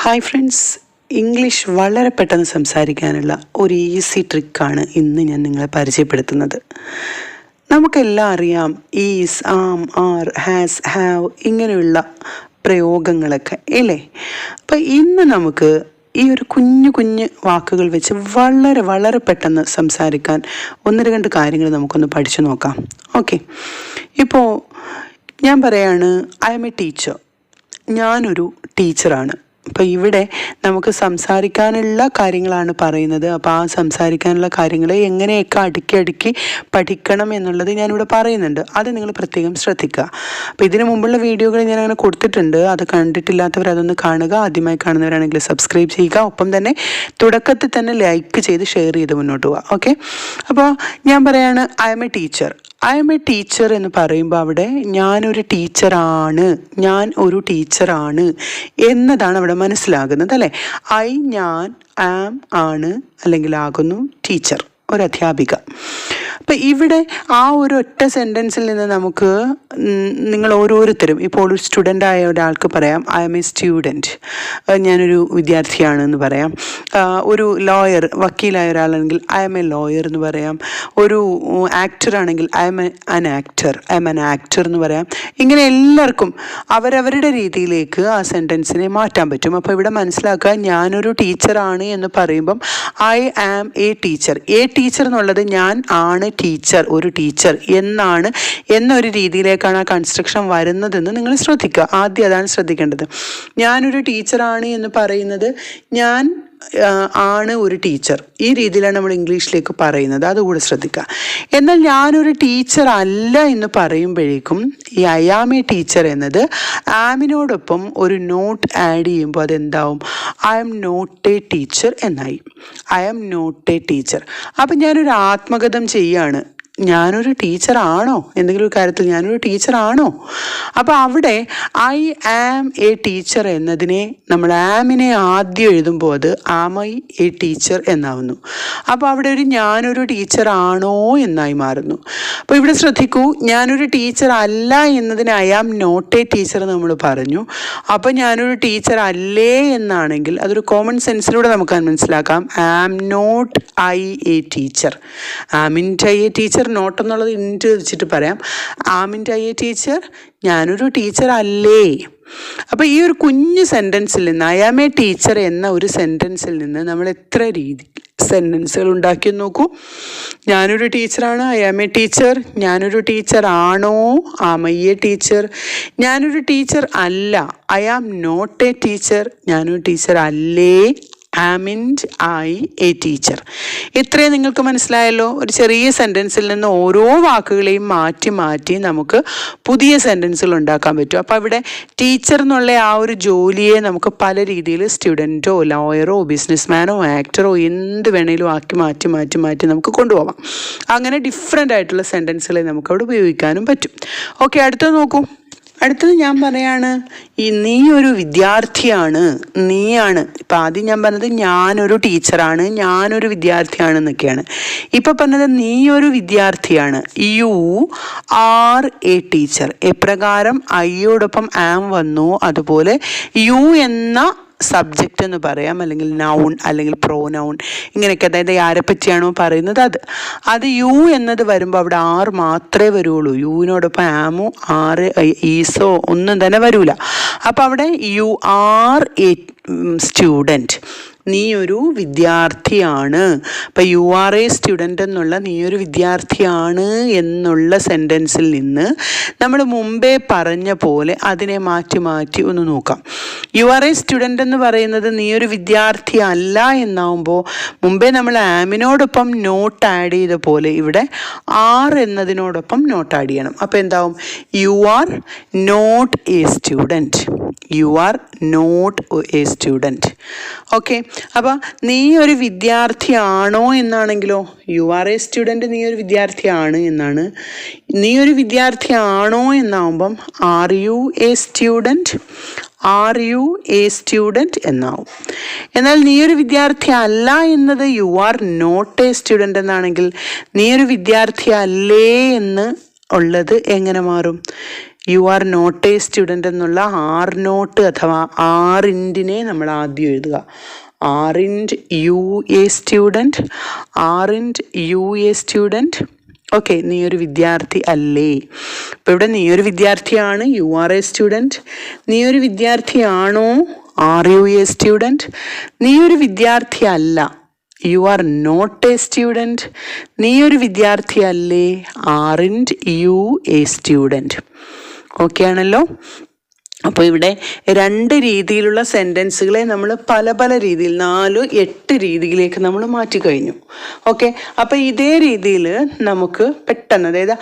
Hi friends, English വളരെ പെട്ടെന്ന് സംസാരിക്കാനുള്ള ഒരു ഈസി ട്രിക്കാണ് ഇന്ന് ഞാൻ നിങ്ങളെ പരിചയപ്പെടുത്തുന്നത്. നമുക്കെല്ലാം അറിയാം is, am, are, has, have ഇങ്ങനെയുള്ള പ്രയോഗങ്ങളൊക്കെ ഇല്ലേ. അപ്പം ഇന്ന് നമുക്ക് ഈ ഒരു കുഞ്ഞു കുഞ്ഞു വാക്കുകൾ വെച്ച് വളരെ വളരെ പെട്ടെന്ന് സംസാരിക്കാൻ ഒന്ന് രണ്ട് കാര്യങ്ങൾ നമുക്കൊന്ന് പഠിച്ചു നോക്കാം. ഓക്കെ, ഇപ്പോൾ ഞാൻ പറയാണ് ഐ എം എ ടീച്ചർ, ഞാനൊരു ടീച്ചറാണ്. അപ്പോൾ ഇവിടെ നമുക്ക് സംസാരിക്കാനുള്ള കാര്യങ്ങളാണ് പറയുന്നത്. അപ്പോൾ ആ സംസാരിക്കാനുള്ള കാര്യങ്ങൾ എങ്ങനെയൊക്കെ അടുക്കി പഠിക്കണം എന്നുള്ളത് ഞാനിവിടെ പറയുന്നുണ്ട്. അത് നിങ്ങൾ പ്രത്യേകം ശ്രദ്ധിക്കുക. അപ്പോൾ ഇതിനു മുമ്പുള്ള വീഡിയോകൾ ഞാൻ അങ്ങനെ കൊടുത്തിട്ടുണ്ട്. അത് കണ്ടിട്ടില്ലാത്തവർ അതൊന്ന് കാണുക. ആദ്യമായി കാണുന്നവരാണെങ്കിൽ സബ്സ്ക്രൈബ് ചെയ്യുക. ഒപ്പം തന്നെ തുടക്കത്തിൽ തന്നെ ലൈക്ക് ചെയ്ത് ഷെയർ ചെയ്ത് മുന്നോട്ട് പോവുക. ഓക്കെ, അപ്പോൾ ഞാൻ പറയാണ് I M A teacher. I M A teacher എന്ന് പറയുമ്പോൾ അവിടെ ഞാനൊരു ടീച്ചറാണ്, ഞാൻ ഒരു ടീച്ചറാണ് എന്നതാണ് അവിടെ മനസ്സിലാകുന്നത് അല്ലേ. ഞാൻ, ആം ആണ് അല്ലെങ്കിൽ ആകുന്നു ടീച്ചർ, ഒരു അധ്യാപിക. അപ്പം ഇവിടെ ആ ഒരു ഒറ്റ സെൻറ്റൻസിൽ നിന്ന് നമുക്ക് നിങ്ങൾ ഓരോരുത്തരും, ഇപ്പോൾ ഒരു സ്റ്റുഡൻ്റ് ആയ ഒരാൾക്ക് പറയാം ഐ എം എ സ്റ്റുഡൻറ്റ്, ഞാനൊരു വിദ്യാർത്ഥിയാണ് എന്ന് പറയാം. ഒരു ലോയർ, വക്കീലായ ഒരാളാണെങ്കിൽ ഐ എം എ ലോയർ എന്ന് പറയാം. ഒരു ആക്ടർ ആണെങ്കിൽ ഐ എം ആൻ ആക്ടർ എന്ന് പറയാം. ഇങ്ങനെ എല്ലാവർക്കും അവരവരുടെ രീതിയിലേക്ക് ആ സെൻറ്റൻസിനെ മാറ്റാൻ പറ്റും. അപ്പോൾ ഇവിടെ മനസ്സിലാക്കുക, ഞാനൊരു ടീച്ചറാണ് എന്ന് പറയുമ്പം I am a teacher. A teacher എന്നുള്ളത് ഞാൻ ആണ് ടീച്ചർ, ഒരു ടീച്ചർ എന്നാണ് എന്നൊരു രീതിയിലേക്കാണ് ആ കൺസ്ട്രക്ഷൻ വരുന്നതെന്ന് നിങ്ങൾ ശ്രദ്ധിക്കുക. ആദ്യം അതാണ് ശ്രദ്ധിക്കേണ്ടത്. ഞാനൊരു ടീച്ചറാണ് എന്ന് പറയുന്നത് ഞാൻ ആണ് ഒരു ടീച്ചർ, ഈ രീതിയിലാണ് നമ്മൾ ഇംഗ്ലീഷിലേക്ക് പറയുന്നത്. അതുകൂടെ ശ്രദ്ധിക്കുക. എന്നാൽ ഞാനൊരു ടീച്ചർ അല്ല എന്ന് പറയുമ്പോഴേക്കും ഈ ഐ ആം എ ടീച്ചർ എന്നത് ആമിനോടൊപ്പം ഒരു നോട്ട് ആഡ് ചെയ്യുമ്പോൾ അതെന്താവും, I'm not a teacher എന്നായി. I'm not a teacher. അപ്പം ഞാനൊരു ആത്മകഥം ചെയ്യാണ്, ഞാനൊരു ടീച്ചറാണോ, എന്തെങ്കിലും ഒരു കാര്യത്തിൽ ഞാനൊരു ടീച്ചറാണോ. അപ്പോൾ അവിടെ ഐ ആം എ ടീച്ചർ എന്നതിനെ നമ്മൾ ആമിനെ ആദ്യം എഴുതുമ്പോൾ അത് ആം ഐ എ ടീച്ചർ എന്നാവുന്നു. അപ്പോൾ അവിടെ ഒരു ഞാനൊരു ടീച്ചറാണോ എന്നായി മാറുന്നു. അപ്പോൾ ഇവിടെ ശ്രദ്ധിക്കൂ, ഞാനൊരു ടീച്ചർ അല്ല എന്നതിന് I am not a teacher നമ്മൾ പറഞ്ഞു. അപ്പോൾ ഞാനൊരു ടീച്ചർ അല്ലേ എന്നാണെങ്കിൽ അതൊരു കോമൺ സെൻസിലൂടെ നമുക്ക് മനസ്സിലാക്കാം. Am not I a teacher. ആമിൻ്റെ ഐ എ ടീച്ചർ, നോട്ട് എന്നുള്ളത് ഇൻറ്റ് വെച്ചിട്ട് പറയാം. ആമിൻ്റെ ഐ എ ടീച്ചർ, ഞാനൊരു ടീച്ചർ അല്ലേ. അപ്പോൾ ഈ ഒരു കുഞ്ഞു സെൻറ്റൻസിൽ നിന്ന് ഐ ആം എ ടീച്ചർ എന്ന ഒരു സെൻറ്റൻസിൽ നിന്ന് നമ്മൾ എത്ര രീതി സെൻറ്റൻസുകൾ ഉണ്ടാക്കി നോക്കൂ. ഞാനൊരു ടീച്ചറാണ്, ഐ ആം എ ടീച്ചർ. ഞാനൊരു ടീച്ചർ ആണോ, ആം ഐ എ ടീച്ചർ. ഞാനൊരു ടീച്ചർ അല്ല, I am not a teacher. ഞാനൊരു ടീച്ചർ അല്ലേ, ആമിൻഡ് ഐ എ ടീച്ചർ. ഇത്രയും നിങ്ങൾക്ക് മനസ്സിലായല്ലോ. ഒരു ചെറിയ സെൻറ്റൻസിൽ നിന്ന് ഓരോ വാക്കുകളെയും മാറ്റി മാറ്റി നമുക്ക് പുതിയ സെൻറ്റൻസുകൾ ഉണ്ടാക്കാൻ പറ്റും. അപ്പോൾ ഇവിടെ ടീച്ചർ എന്നുള്ള ആ ഒരു ജോലിയെ നമുക്ക് പല രീതിയിൽ സ്റ്റുഡൻറ്റോ ലോയറോ ബിസിനസ്മാനോ ആക്ടറോ എന്ത് വേണേലും ആക്കി മാറ്റി നമുക്ക് കൊണ്ടുപോകാം. അങ്ങനെ ഡിഫറെൻ്റ് ആയിട്ടുള്ള സെൻറ്റൻസുകളെ നമുക്കവിടെ ഉപയോഗിക്കാനും പറ്റും. ഓക്കെ, അടുത്തത് നോക്കൂ. അടുത്തത് ഞാൻ പറയാണ് നീ ഒരു വിദ്യാർത്ഥിയാണ്, നീയാണ്. ഇപ്പം ആദ്യം ഞാൻ പറഞ്ഞത് ഞാനൊരു ടീച്ചറാണ്, ഞാനൊരു വിദ്യാർത്ഥിയാണെന്നൊക്കെയാണ്. ഇപ്പം പറഞ്ഞത് നീ ഒരു വിദ്യാർത്ഥിയാണ്. U are A teacher. എപ്രകാരം ഐയോടൊപ്പം ആം വന്നു അതുപോലെ യു എന്ന സബ്ജക്റ്റ് എന്ന് പറയാം, അല്ലെങ്കിൽ നൗൺ അല്ലെങ്കിൽ പ്രോനൗൺ ഇങ്ങനെയൊക്കെ. അതായത് ആരെ പറ്റിയാണോ പറയുന്നത് അത് യു എന്നത് വരുമ്പോൾ അവിടെ ആർ മാത്രമേ വരുള്ളൂ. യുവിനോടൊപ്പം ആമോ ആറ് ഈസോ ഒന്നും തന്നെ വരൂല. അപ്പോൾ അവിടെ യു ആർ എ സ്റ്റുഡൻറ്റ്, നീ ഒരു വിദ്യാർത്ഥിയാണ്. അപ്പം യു ആർ എ സ്റ്റുഡൻ്റ് എന്നുള്ള നീ ഒരു വിദ്യാർത്ഥിയാണ് എന്നുള്ള സെൻറ്റൻസിൽ നിന്ന് നമ്മൾ മുമ്പേ പറഞ്ഞ പോലെ അതിനെ മാറ്റി ഒന്ന് നോക്കാം. യു ആർ എ സ്റ്റുഡൻ്റ് എന്ന് പറയുന്നത് നീ ഒരു വിദ്യാർത്ഥി അല്ല എന്നാവുമ്പോൾ മുമ്പേ നമ്മൾ ആമിനോടൊപ്പം നോട്ട് ആഡ് ചെയ്ത പോലെ ഇവിടെ ആർ എന്നതിനോടൊപ്പം നോട്ട് ആഡ് ചെയ്യണം. അപ്പോൾ എന്താവും, you are not a student. You are not a student. Okay, അപ്പോൾ നീ ഒരു വിദ്യാർത്ഥിയാണോ എന്നാണെങ്കിലോ, യു ആർ എ സ്റ്റുഡൻറ്റ്, നീ ഒരു വിദ്യാർത്ഥിയാണ് എന്നാണ്. നീ ഒരു വിദ്യാർത്ഥിയാണോ എന്നാവുമ്പം are you a student, are you a student എന്നാവും. എന്നാൽ നീ ഒരു വിദ്യാർത്ഥി അല്ല എന്നത് you are not a student എന്നാണെങ്കിൽ നീ ഒരു വിദ്യാർത്ഥി അല്ലേ എന്ന് ഉള്ളത് എങ്ങനെ മാറും, you are not a student എന്നുള്ള ആർ നോട്ട് അഥവാ ആറിൻറ്റിനെ നമ്മൾ ആദ്യം എഴുതുക. Aren't you a student, aren't you a student. Okay, നീ ഒരു വിദ്യാർത്ഥി അല്ലേ? ഇപ്പോൾ ഇവിടെ നീ ഒരു വിദ്യാർത്ഥിയാണ്, യു ആർ എ സ്റ്റുഡൻറ്റ്. നീ ഒരു വിദ്യാർത്ഥിയാണോ? Are you a student. നീ ഒരു വിദ്യാർത്ഥി അല്ല, you are not a student. നീ ഒരു വിദ്യാർത്ഥി അല്ലേ? Aren't you a student. Okay ആണല്ലോ. അപ്പോൾ ഇവിടെ 2 രീതിയിലുള്ള സെൻറ്റൻസുകളെ നമ്മൾ പല പല രീതിയിൽ 4, 8 രീതിയിലേക്ക് നമ്മൾ മാറ്റിക്കഴിഞ്ഞു. ഓക്കെ, അപ്പോൾ ഇതേ രീതിയിൽ നമുക്ക് പെട്ടെന്ന്, അതായത്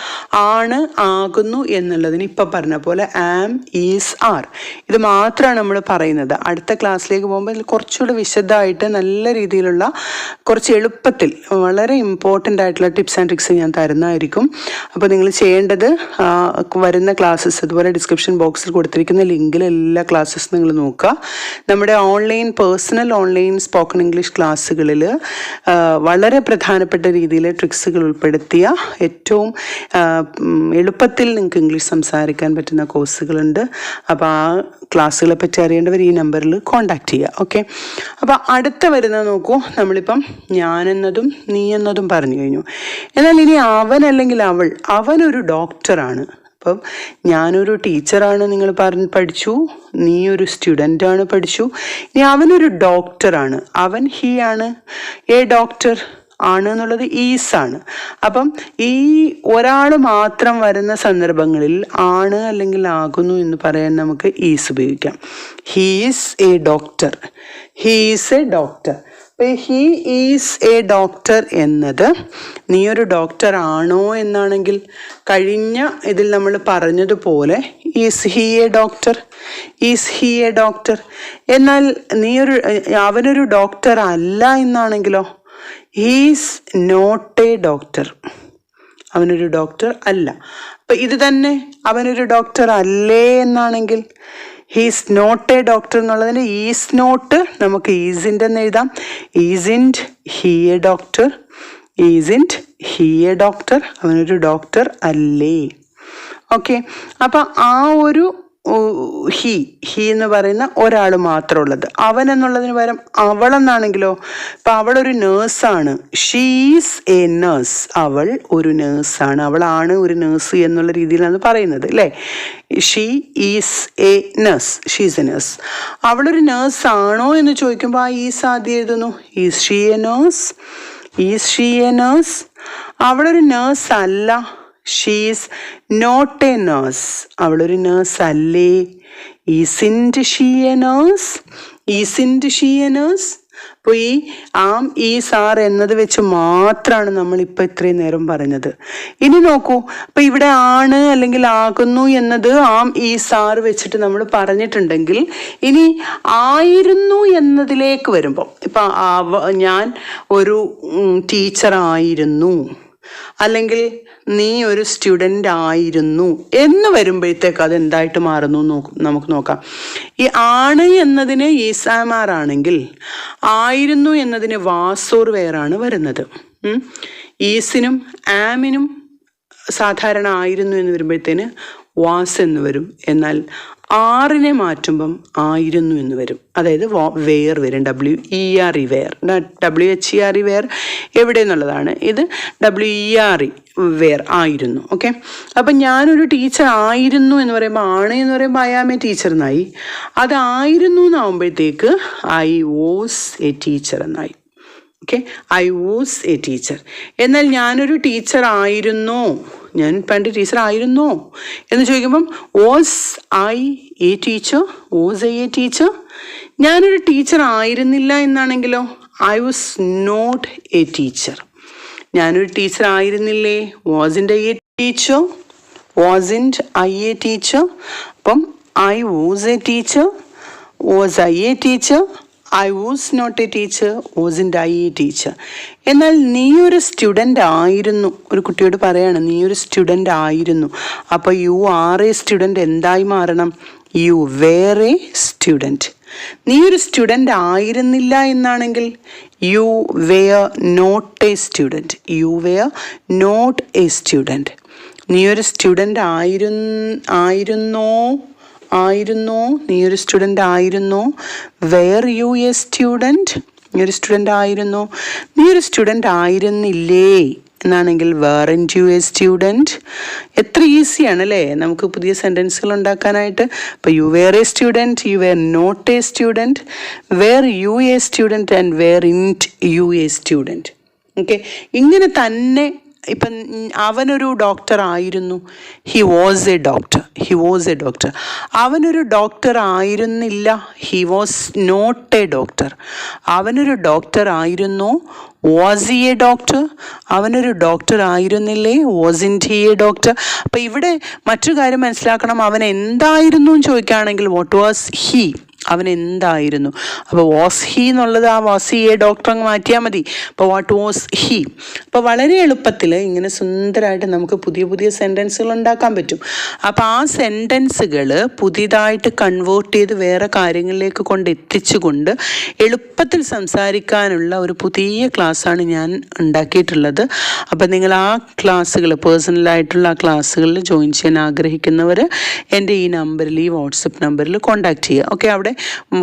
ആണ്, ആകുന്നു എന്നുള്ളതിന് ഇപ്പം പറഞ്ഞ പോലെ ആം, ഈസ്, ആർ, ഇത് മാത്രമാണ് നമ്മൾ പറയുന്നത്. അടുത്ത ക്ലാസ്സിലേക്ക് പോകുമ്പോൾ ഇതിൽ കുറച്ചുകൂടി വിശദമായിട്ട് നല്ല രീതിയിലുള്ള കുറച്ച് എളുപ്പത്തിൽ വളരെ ഇമ്പോർട്ടൻ്റ് ആയിട്ടുള്ള ടിപ്സ് ആൻഡ് ട്രിക്സ് ഞാൻ തരുന്നതായിരിക്കും. അപ്പോൾ നിങ്ങൾ ചെയ്യേണ്ടത് വരുന്ന ക്ലാസ്സസ് അതുപോലെ ഡിസ്ക്രിപ്ഷൻ ബോക്സിൽ കൊടുത്തിരിക്കുന്ന ലിങ്കിൽ എല്ലാ ക്ലാസ്സസ് നിങ്ങൾ നോക്കുക. നമ്മുടെ പേഴ്സണൽ ഓൺലൈൻ സ്പോക്കൺ ഇംഗ്ലീഷ് ക്ലാസ്സുകളിൽ വളരെ പ്രധാനപ്പെട്ട രീതിയിൽ ട്രിക്സുകൾ ഉൾപ്പെടുത്തിയ ഏറ്റവും എളുപ്പത്തിൽ നിങ്ങൾക്ക് ഇംഗ്ലീഷ് സംസാരിക്കാൻ പറ്റുന്ന കോഴ്സുകളുണ്ട്. അപ്പോൾ ആ ക്ലാസ്സുകളെ പറ്റി അറിയേണ്ടവർ ഈ നമ്പറിൽ കോൺടാക്റ്റ് ചെയ്യുക. ഓക്കെ, അപ്പോൾ അടുത്ത വരുന്നത് നോക്കൂ. നമ്മളിപ്പം ഞാനെന്നതും നീ എന്നതും പറഞ്ഞു കഴിഞ്ഞു. എന്നാൽ ഇനി അവൻ അല്ലെങ്കിൽ അവനൊരു ഡോക്ടറാണ്. അപ്പം ഞാനൊരു ടീച്ചറാണ് നിങ്ങൾ പഠിച്ചു, നീ ഒരു സ്റ്റുഡൻ്റാണ് പഠിച്ചു. ഇനി അവനൊരു ഡോക്ടറാണ്, അവൻ ഹീ ആണ്. എ ഡോക്ടർ ആണ് എന്നുള്ളത് ഈസാണ്. അപ്പം ഈ ഒരാൾ മാത്രം വരുന്ന സന്ദർഭങ്ങളിൽ ആണ് അല്ലെങ്കിൽ ആകുന്നു എന്ന് പറയാൻ നമുക്ക് ഈസ് ഉപയോഗിക്കാം. He is A doctor, he is A doctor. He is A doctor എന്നത് നീ ഒരു ഡോക്ടർ ആണോ എന്നാണെങ്കിൽ കഴിഞ്ഞ ഇതിൽ നമ്മൾ പറഞ്ഞതുപോലെ is he A doctor, is he A doctor. എന്നാൽ അവനൊരു ഡോക്ടർ അല്ല എന്നാണെങ്കിലോ ഹീസ് നോട്ട് എ ഡോക്ടർ, അവനൊരു ഡോക്ടർ അല്ല. അപ്പം ഇത് തന്നെ അവനൊരു ഡോക്ടർ അല്ലേ എന്നാണെങ്കിൽ ഹീസ് നോട്ട് എ ഡോക്ടർ എന്നുള്ളതിന് ഈസ് നോട്ട് നമുക്ക് ഈസിൻ്റെ എന്ന് എഴുതാം. Isn't he A doctor, isn't he A doctor, അവനൊരു ഡോക്ടർ അല്ലേ. ഓക്കെ, അപ്പം ആ ഒരു ഹീ എന്ന് പറയുന്ന ഒരാൾ മാത്രമുള്ളത്. അവൻ എന്നുള്ളതിന് പകരം അവളെന്നാണെങ്കിലോ, ഇപ്പം അവളൊരു നേഴ്സാണ്, ഷീസ് എ നേഴ്സ്, അവൾ ഒരു നേഴ്സാണ്, അവളാണ് ഒരു നേഴ്സ് എന്നുള്ള രീതിയിലാണ് പറയുന്നത് അല്ലേ. She is A nurse, she's A nurse. അവളൊരു നേഴ്സാണോ എന്ന് ചോദിക്കുമ്പോൾ ആ ഈസ് ആദ്യം എഴുതുന്നു. Is she A nurse, is she A nurse. അവളൊരു നേഴ്സ് അല്ല, ഷീസ് നോട്ട് എ നേഴ്സ്, അവളൊരു നേഴ്സ് അല്ലേ. Isn't she A nurse, isn't she A nurse. അപ്പോൾ ഈ ആം, ഈസ്, ആർ എന്നത് വെച്ച് മാത്രമാണ് നമ്മളിപ്പോൾ ഇത്രയും നേരം പറഞ്ഞത്. ഇനി നോക്കൂ, അപ്പോൾ ഇവിടെ ആണ് അല്ലെങ്കിൽ ആകുന്നു എന്നത് ആം, ഈസ്, ആർ വെച്ചിട്ട് നമ്മൾ പറഞ്ഞിട്ടുണ്ടെങ്കിൽ ഇനി ആയിരുന്നു എന്നതിലേക്ക് വരുമ്പോൾ, ഇപ്പം ഞാൻ ഒരു ടീച്ചറായിരുന്നു അല്ലെങ്കിൽ നീ ഒരു സ്റ്റുഡൻ്റ് ആയിരുന്നു എന്ന് വരുമ്പോഴത്തേക്ക് അത് എന്തായിട്ട് മാറുന്നു നമുക്ക് നോക്കാം. ഈ ആണ് എന്നതിന് ഈസാമാർ ആണെങ്കിൽ ആയിരുന്നു എന്നതിന് വാസോർ വേറാണ് വരുന്നത്. ഈസിനും ആമിനും സാധാരണ ആയിരുന്നു എന്ന് വരുമ്പോഴത്തേന് വാസ് എന്ന് വരും. എന്നാൽ ആറിനെ മാറ്റുമ്പം ആയിരുന്നു എന്ന് വരും. അതായത് വേർ വരും, WERE വേർ, WHERE വേർ എവിടെ എന്നുള്ളതാണ്. ഇത് WERE വേർ ആയിരുന്നു. ഓക്കെ, അപ്പം ഞാനൊരു ടീച്ചർ ആയിരുന്നു എന്ന് പറയുമ്പോൾ ആണ് എന്ന് പറയുമ്പോൾ ഐ ആം എ ടീച്ചർ എന്നായി. അതായിരുന്നു എന്നാകുമ്പോഴത്തേക്ക് ഐ വാസ് എ ടീച്ചർ എന്നായി. Okay, I was a teacher. എന്നാൽ ഞാനൊരു ടീച്ചർ ആയിരുന്നോ, ഞാൻ പണ്ട് ടീച്ചർ ആയിരുന്നോ എന്ന് ചോദിക്കുമ്പം was I a teacher, was I a teacher. ഞാനൊരു ടീച്ചർ ആയിരുന്നില്ല എന്നാണെങ്കിലോ I was not a teacher. ഞാനൊരു ടീച്ചർ ആയിരുന്നില്ലേ, wasn't I a teacher, wasn't I a teacher. അപ്പം I was a teacher, was I a teacher, I was not a teacher, wasn't I a teacher. എന്നാൽ നീ ഒരു student ആയിരുന്നു, ഒരു കുട്ടിയോട് പറയാണ് നീ ഒരു സ്റ്റുഡൻ്റ് ആയിരുന്നു. അപ്പോൾ യു ആർ എ സ്റ്റുഡൻ്റ് എന്തായി മാറണം? You were a student. നീ ഒരു സ്റ്റുഡൻ്റ് ആയിരുന്നില്ല എന്നാണെങ്കിൽ you were not a student, you were not a student. നീ ഒരു സ്റ്റുഡൻ്റ് ആയിരുന്നോ, നീ ഒരു സ്റ്റുഡൻ്റ് ആയിരുന്നോ? Were you a student? നീ ഒരു സ്റ്റുഡൻ്റ് ആയിരുന്നോ? നീ ഒരു സ്റ്റുഡൻ്റ് ആയിരുന്നില്ലേ എന്നാണെങ്കിൽ weren't you a student? എത്ര ഈസിയാണ് അല്ലേ നമുക്ക് പുതിയ സെൻറ്റൻസുകൾ ഉണ്ടാക്കാനായിട്ട്. ഇപ്പോൾ you were a student, you were not a student, were you a student and weren't you a student. Okay, ഇങ്ങനെ തന്നെ ഇപ്പം അവനൊരു ഡോക്ടർ ആയിരുന്നു, ഹി വാസ് എ ഡോക്ടർ. അവനൊരു ഡോക്ടർ ആയിരുന്നില്ല, he was not a doctor. അവനൊരു ഡോക്ടർ ആയിരുന്നു, was he a doctor? അവനൊരു ഡോക്ടർ ആയിരുന്നില്ലേ, വാസിൻറ്റ് ഹി എ ഡോക്ടർ? അപ്പം ഇവിടെ മറ്റൊരു കാര്യം മനസ്സിലാക്കണം, അവൻ എന്തായിരുന്നു എന്ന് ചോദിക്കുകയാണെങ്കിൽ വാട്ട് വാസ് ഹി, അവൻ എന്തായിരുന്നു. അപ്പോൾ വാസ് ഹി എന്നുള്ളത് ആ വാസ് ഹി എ ഡോക്ടർ അങ്ങ് മാറ്റിയാൽ മതി. അപ്പോൾ വാട്ട് വാസ് ഹി. അപ്പോൾ വളരെ എളുപ്പത്തിൽ ഇങ്ങനെ സുന്ദരമായിട്ട് നമുക്ക് പുതിയ പുതിയ സെൻറ്റൻസുകൾ ഉണ്ടാക്കാൻ പറ്റും. അപ്പോൾ ആ സെൻറ്റൻസുകൾ പുതിയതായിട്ട് കൺവേർട്ട് ചെയ്ത് വേറെ കാര്യങ്ങളിലേക്ക് എത്തിച്ചുകൊണ്ട് എളുപ്പത്തിൽ സംസാരിക്കാനുള്ള ഒരു പുതിയ ക്ലാസ്സാണ് ഞാൻ ഉണ്ടാക്കിയിട്ടുള്ളത്. അപ്പോൾ നിങ്ങൾ ആ ക്ലാസ്സുകൾ പേഴ്സണലായിട്ടുള്ള ആ ക്ലാസ്സുകളിൽ ജോയിൻ ചെയ്യാൻ ആഗ്രഹിക്കുന്നവർ എൻ്റെ ഈ നമ്പറിൽ, ഈ വാട്സപ്പ് നമ്പറിൽ കോൺടാക്റ്റ് ചെയ്യുക. ഓക്കെ, അവിടെ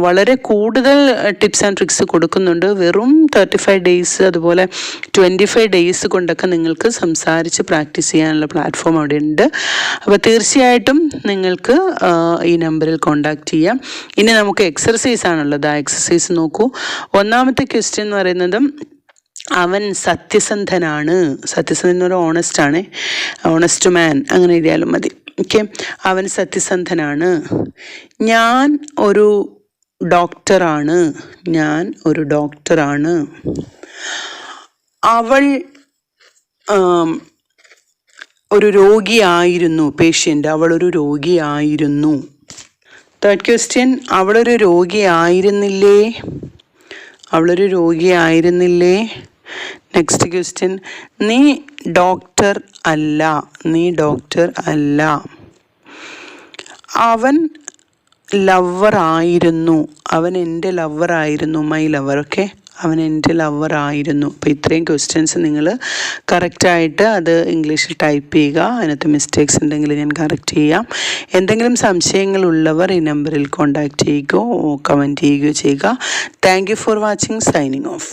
വളരെ കൂടുതൽ ടിപ്സ് ആൻഡ് ട്രിക്സ് കൊടുക്കുന്നുണ്ട്. വെറും 35 ഡേയ്സ് അതുപോലെ 25 ഡേയ്സ് കൊണ്ടൊക്കെ നിങ്ങൾക്ക് സംസാരിച്ച് പ്രാക്ടീസ് ചെയ്യാനുള്ള പ്ലാറ്റ്ഫോം അവിടെ ഉണ്ട്. അപ്പോൾ തീർച്ചയായിട്ടും നിങ്ങൾക്ക് ഈ നമ്പറിൽ കോൺടാക്റ്റ് ചെയ്യാം. ഇനി നമുക്ക് എക്സർസൈസ് ആണുള്ളത്. ആ എക്സർസൈസ് നോക്കൂ. ഒന്നാമത്തെ ക്വസ്റ്റ്യൻ എന്ന് പറയുന്നത് അവൻ സത്യസന്ധനാണ്. സത്യസന്ധൻ ഒരു ഓണസ്റ്റ് ആണ്, ഓണസ്റ്റ് മാൻ അങ്ങനെ എഴുതിയാലും മതി. ഓക്കെ, അവൻ സത്യസന്ധനാണ്. ഞാൻ ഒരു ഡോക്ടറാണ്. അവൾ ഒരു രോഗിയായിരുന്നു. പേഷ്യൻ്റ്, അവളൊരു രോഗിയായിരുന്നു. തേർഡ് ക്വസ്റ്റ്യൻ, അവളൊരു രോഗിയായിരുന്നില്ലേ. നെക്സ്റ്റ് ക്വസ്റ്റ്യൻ, നീ ഡോക്ടർ അല്ല. അവൻ ലവറായിരുന്നു. അവൻ എൻ്റെ ലവറായിരുന്നു, മൈ ലവർ. ഓക്കെ, അവൻ എൻ്റെ ലവറായിരുന്നു. അപ്പോൾ ഇത്രയും ക്വസ്റ്റ്യൻസ് നിങ്ങൾ കറക്റ്റായിട്ട് അത് ഇംഗ്ലീഷിൽ ടൈപ്പ് ചെയ്യുക. അതിനകത്ത് മിസ്റ്റേക്സ് ഉണ്ടെങ്കിൽ ഞാൻ കറക്റ്റ് ചെയ്യാം. എന്തെങ്കിലും സംശയങ്ങളുള്ളവർ ഈ നമ്പറിൽ കോൺടാക്റ്റ് ചെയ്യുകയോ കമൻറ്റ് ചെയ്യുകയോ ചെയ്യുക. Thank you for watching. Signing off.